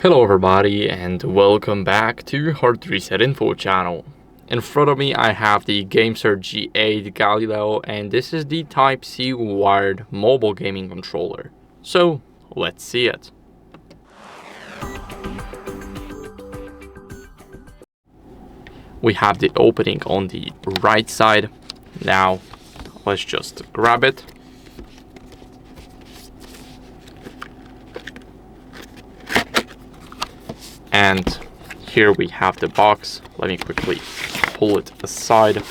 Hello everybody and welcome back to HardReset.Info channel. In front of me I have the GameSir G8 Galileo, and this is the Type-C wired mobile gaming controller. So let's see it. We have the opening on the right side. Now let's just grab it. And here we have the box. Let me quickly pull it aside.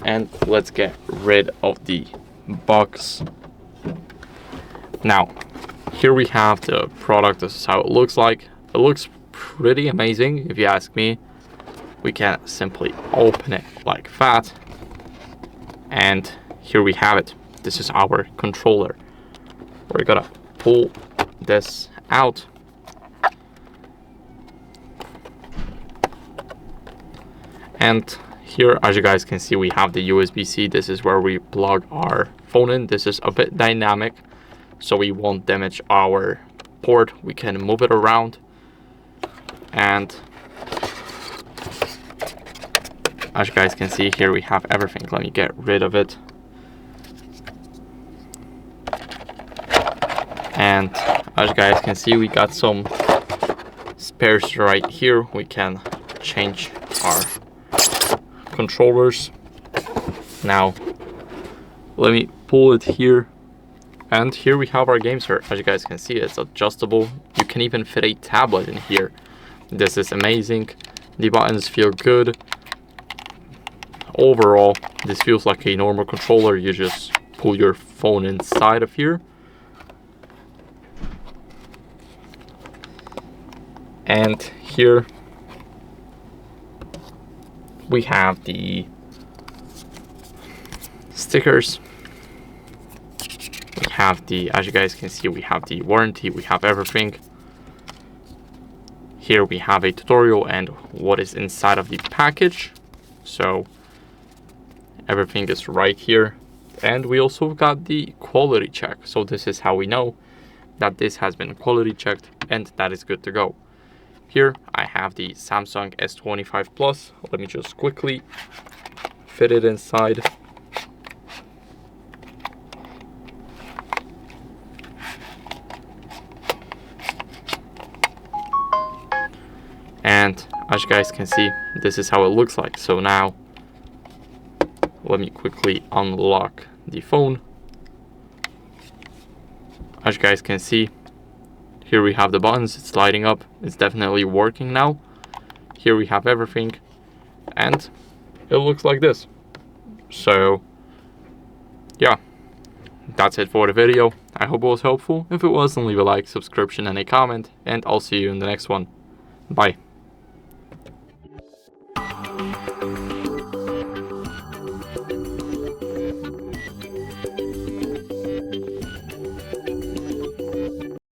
And let's get rid of the box. Now, here we have the product. This is how it looks like. It looks pretty amazing, if you ask me. We can simply open it like that. And here we have it. This is our controller. We're gonna pull this out. And here, as you guys can see, we have the USB-C. This is where we plug our phone in. This is a bit dynamic, so we won't damage our port. We can move it around. And as you guys can see, here we have everything. Let me get rid of it. And as you guys can see, we got some spares right here. We can change our controllers. Now let me pull it here, and here we have our GameSir. As you guys can see, it's adjustable. You can even fit a tablet in here. This is amazing. The buttons feel good. Overall, this feels like a normal controller. You just pull your phone inside of here, and here we have the stickers. We have the, as you guys can see, we have the warranty, we have everything. Here we have a tutorial and what is inside of the package. So everything is right here. And we also got the quality check. So this is how we know that this has been quality checked and that is good to go. Here I have the Samsung S25 Plus. Let me just quickly fit it inside. And as you guys can see, this is how it looks like. So now let me quickly unlock the phone. As you guys can see, here we have the buttons. It's lighting up. It's definitely working now. Here we have everything, and it looks like this. So yeah, that's it for the video. I hope it was helpful. If it was, then leave a like, subscription, and a comment, and I'll see you in the next one. Bye.